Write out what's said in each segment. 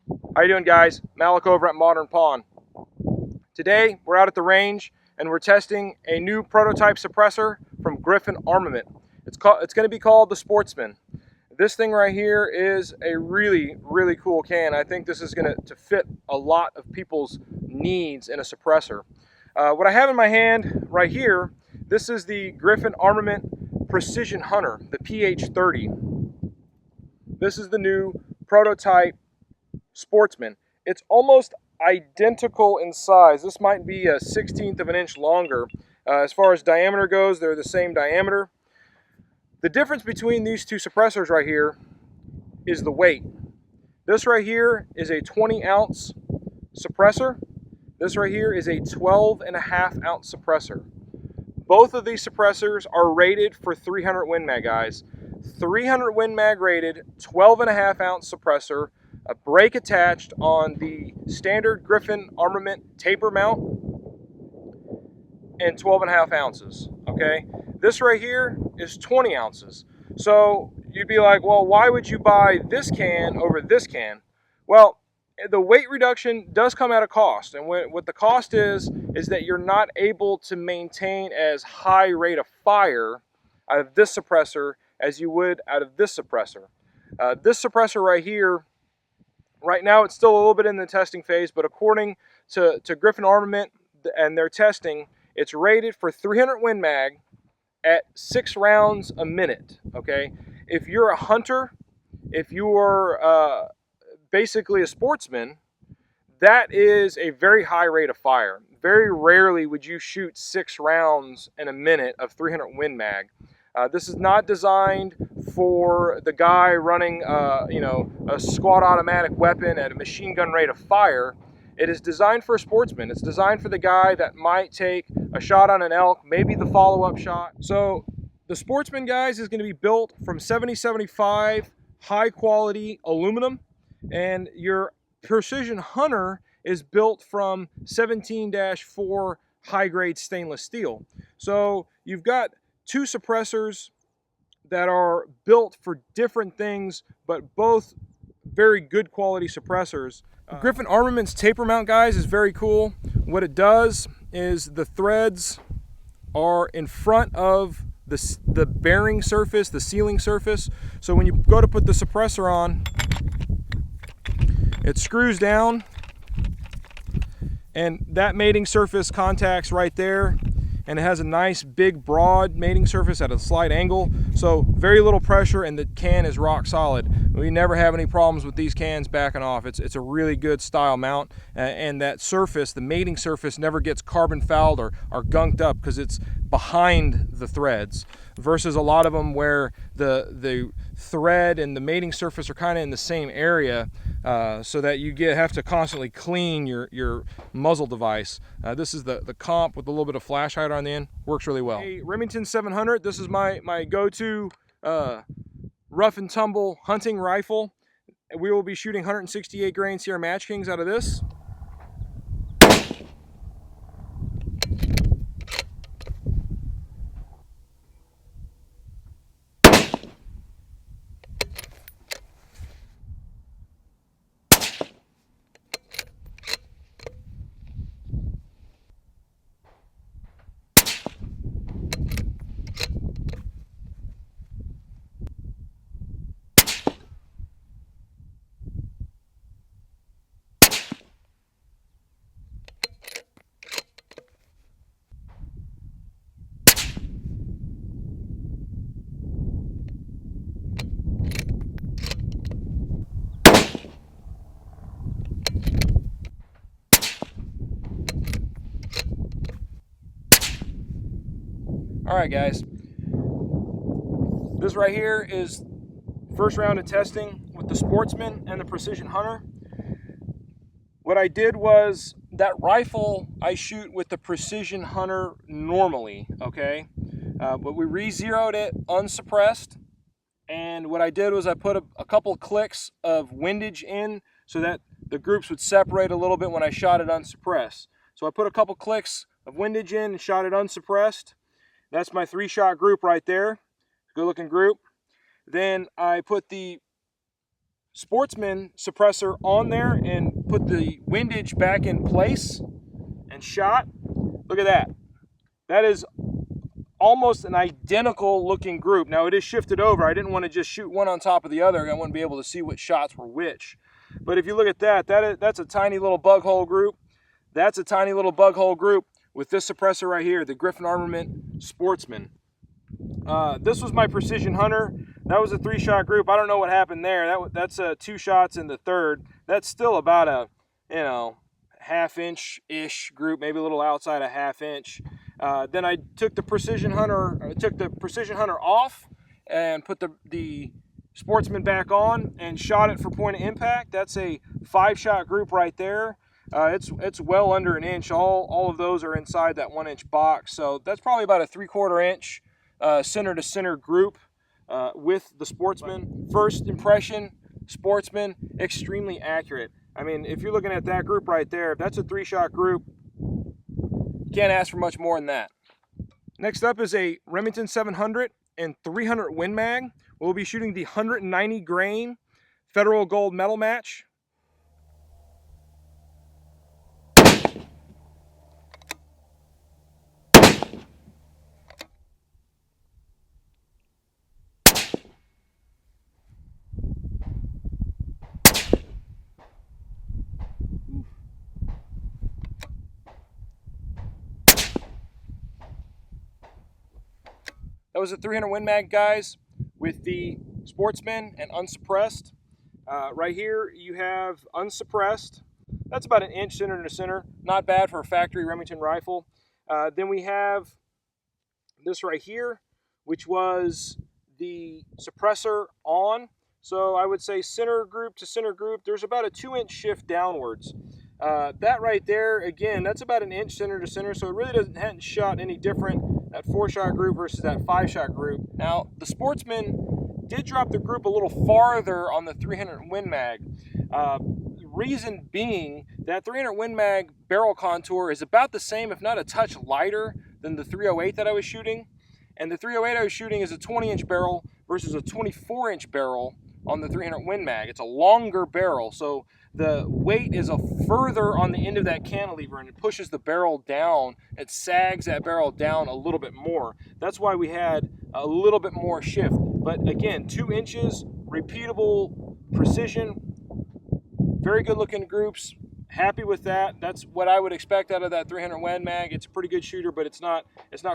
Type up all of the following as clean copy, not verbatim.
How you doing, guys? Malik over at Modern Pawn. Today we're out at the range and we're testing a new prototype suppressor from Griffin Armament. It's going to be called the Sportsman. This thing right here is a really cool can. I think this is going to fit a lot of people's needs in a suppressor. What I have in my hand right here, this is the Griffin Armament Precision Hunter, the PH30. This is the new prototype Sportsman. It's almost identical in size. This might be a 1/16 of an inch longer. As far as diameter goes, they're the same diameter. The difference between these two suppressors right here is the weight. This right here is a 20-ounce suppressor. This right here is a 12.5-ounce suppressor. Both of these suppressors are rated for 300 Win Mag, guys. 300 Win Mag rated, 12.5-ounce suppressor, a brake attached on the standard Griffin Armament taper mount, and 12.5 ounces, okay? This right here is 20 ounces. So you'd be like, well, why would you buy this can over this can? Well, the weight reduction does come at a cost, and what the cost is that you're not able to maintain as high rate of fire out of this suppressor as you would out of this suppressor. This suppressor right here, right now it's still a little bit in the testing phase, but according to Griffin Armament and their testing, it's rated for 300 Win Mag at 6 rounds a minute, okay? If you're a hunter, if you are basically a sportsman, that is a very high rate of fire. Very rarely would you shoot 6 rounds in a minute of 300 Win Mag. This is not designed for the guy running, a squad automatic weapon at a machine gun rate of fire. It is designed for a sportsman. It's designed for the guy that might take a shot on an elk, maybe the follow-up shot. So the Sportsman, guys, is going to be built from 7075 high-quality aluminum, and your Precision Hunter is built from 17-4 high-grade stainless steel. So you've got two suppressors that are built for different things, but both very good quality suppressors. Griffin Armament's taper mount, guys, is very cool. What it does is the threads are in front of the bearing surface, the sealing surface. So when you go to put the suppressor on, it screws down, and that mating surface contacts right there, and it has a nice big broad mating surface at a slight angle, so very little pressure and the can is rock solid. We never have any problems with these cans backing off. It's a really good style mount, and that surface, the mating surface, never gets carbon fouled or gunked up because it's behind the threads, versus a lot of them where the thread and the mating surface are kind of in the same area, so that you have to constantly clean your muzzle device. This is the comp with a little bit of flash hider on the end. Works really well. Hey, Remington 700, this is my go-to rough and tumble hunting rifle. We will be shooting 168 grain Sierra Match Kings out of this. All right, guys, this right here is first round of testing with the Sportsman and the Precision Hunter. What I did was, that rifle I shoot with the Precision Hunter normally, okay? But we re-zeroed it unsuppressed, and what I did was I put a couple clicks of windage in so that the groups would separate a little bit when I shot it unsuppressed. So I put a couple clicks of windage in and shot it unsuppressed. That's my 3-shot group right there. Good looking group. Then I put the Sportsman suppressor on there and put the windage back in place and shot, look at that. That is almost an identical looking group. Now it is shifted over. I didn't want to just shoot one on top of the other. I wouldn't be able to see which shots were which. But if you look at that, that's a tiny little bug hole group. That's a tiny little bug hole group with this suppressor right here, the Griffin Armament Sportsman. This was my Precision Hunter. That was a 3-shot group. I don't know what happened there. That's 2 shots in the third. That's still about a, half-inch-ish group, maybe a little outside a half-inch. Then I took the Precision Hunter off and put the Sportsman back on and shot it for point of impact. That's a 5-shot group right there. It's well under an inch. All of those are inside that 1-inch box. So that's probably about a 3/4 inch center to center group with the Sportsman. First impression, Sportsman, extremely accurate. I mean, if you're looking at that group right there, if that's a 3-shot group, you can't ask for much more than that. Next up is a Remington 700 and 300 Win Mag. We'll be shooting the 190 grain Federal Gold Medal match. That was a 300 Win Mag, guys, with the Sportsman and unsuppressed. Right here you have unsuppressed. That's about an inch center to center. Not bad for a factory Remington rifle. Then we have this right here, which was the suppressor on. So I would say center group to center group, there's about a 2-inch shift downwards. That right there, again, that's about an inch center to center, so it really hadn't shot any different, that 4-shot group versus that 5-shot group. Now, the Sportsman did drop the group a little farther on the 300 Win Mag. Reason being, that 300 Win Mag barrel contour is about the same, if not a touch lighter, than the 308 that I was shooting. And the 308 I was shooting is a 20-inch barrel versus a 24-inch barrel on the 300 Win Mag. It's a longer barrel, so the weight is a further on the end of that cantilever, and it pushes the barrel down. It sags that barrel down a little bit more. That's why we had a little bit more shift. But again, 2 inches, repeatable precision, very good looking groups. Happy with that. That's what I would expect out of that 300 Win Mag. It's a pretty good shooter, but it's not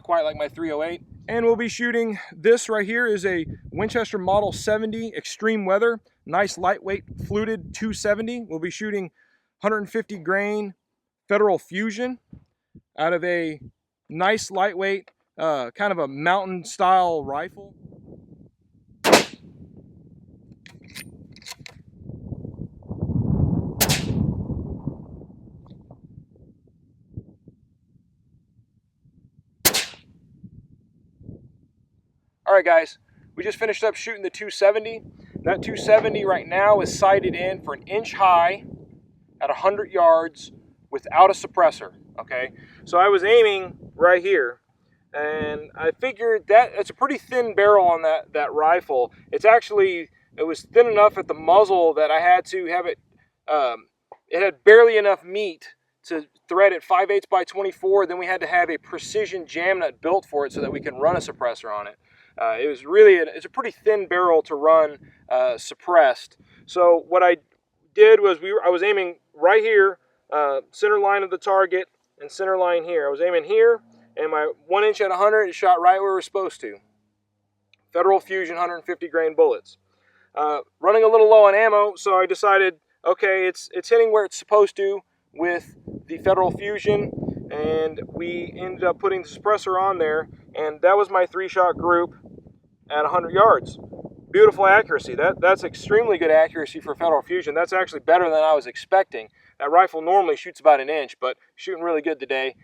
quite like my 308. And we'll be shooting this right here is a Winchester Model 70 Extreme Weather. Nice lightweight fluted 270. We'll be shooting 150 grain Federal Fusion out of a nice lightweight kind of a mountain style rifle. All right, guys, we just finished up shooting the 270. That 270 right now is sighted in for an inch high at 100 yards without a suppressor, okay? So I was aiming right here, and I figured that it's a pretty thin barrel on that rifle. It was thin enough at the muzzle that I had to have it, it had barely enough meat to thread it 5/8 by 24. Then we had to have a precision jam nut built for it so that we can run a suppressor on it. It's a pretty thin barrel to run suppressed. So what I did was I was aiming right here, center line of the target and center line here. I was aiming here, and my 1 inch at 100, it shot right where we're supposed to. Federal Fusion 150 grain bullets. Running a little low on ammo, so I decided, okay, it's hitting where it's supposed to with the Federal Fusion, and we ended up putting the suppressor on there, and that was my 3-shot group at 100 yards. Beautiful accuracy. That's extremely good accuracy for Federal Fusion. That's actually better than I was expecting. That rifle normally shoots about an inch, but shooting really good today.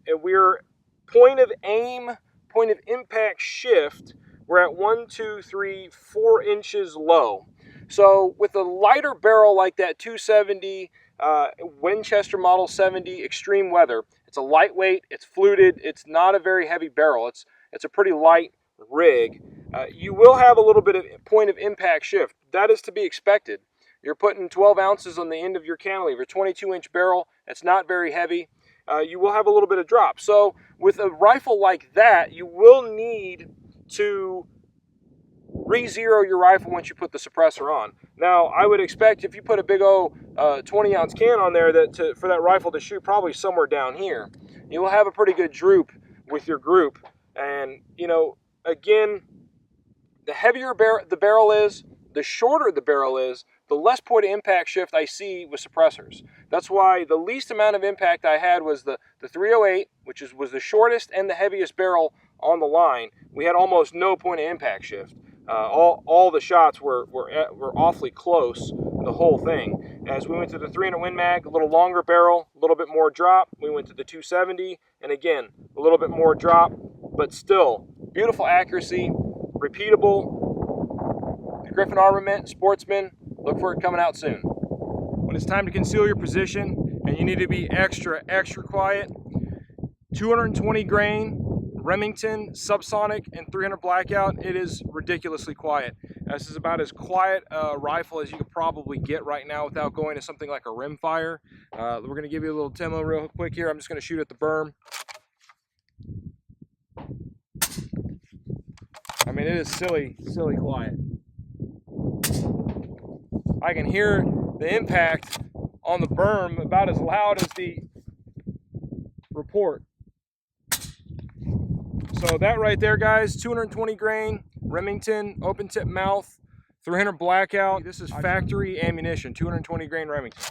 We're point of aim, point of impact shift, we're at 1, 2, 3, 4 inches low. So with a lighter barrel like that 270 Winchester Model 70 Extreme Weather, it's a lightweight, it's fluted, it's not a very heavy barrel. It's a pretty light rig. You will have a little bit of point of impact shift. That is to be expected. You're putting 12 ounces on the end of your cantilever, 22-inch barrel. It's not very heavy. You will have a little bit of drop. So with a rifle like that, you will need to re-zero your rifle once you put the suppressor on. Now, I would expect if you put a big old 20-ounce can on there for that rifle to shoot probably somewhere down here, you will have a pretty good droop with your group. And, you know, again, the heavier the barrel is, the shorter the barrel is, the less point of impact shift I see with suppressors. That's why the least amount of impact I had was the 308, which was the shortest and the heaviest barrel on the line. We had almost no point of impact shift. All the shots were awfully close, the whole thing. As we went to the 300 Win Mag, a little longer barrel, a little bit more drop. We went to the 270, and again, a little bit more drop, but still beautiful accuracy, repeatable. The Griffin Armament Sportsman, look for it coming out soon. When it's time to conceal your position and you need to be extra quiet, 220 grain Remington, Subsonic, and 300 blackout, it is ridiculously quiet. This is about as quiet a rifle as you could probably get right now without going to something like a rimfire. We're going to give you a little demo real quick here. I'm just going to shoot at the berm. I mean, it is silly quiet. I can hear the impact on the berm about as loud as the report. So that right there, guys, 220 grain Remington, open tip mouth, 300 blackout. This is factory ammunition, 220 grain Remington.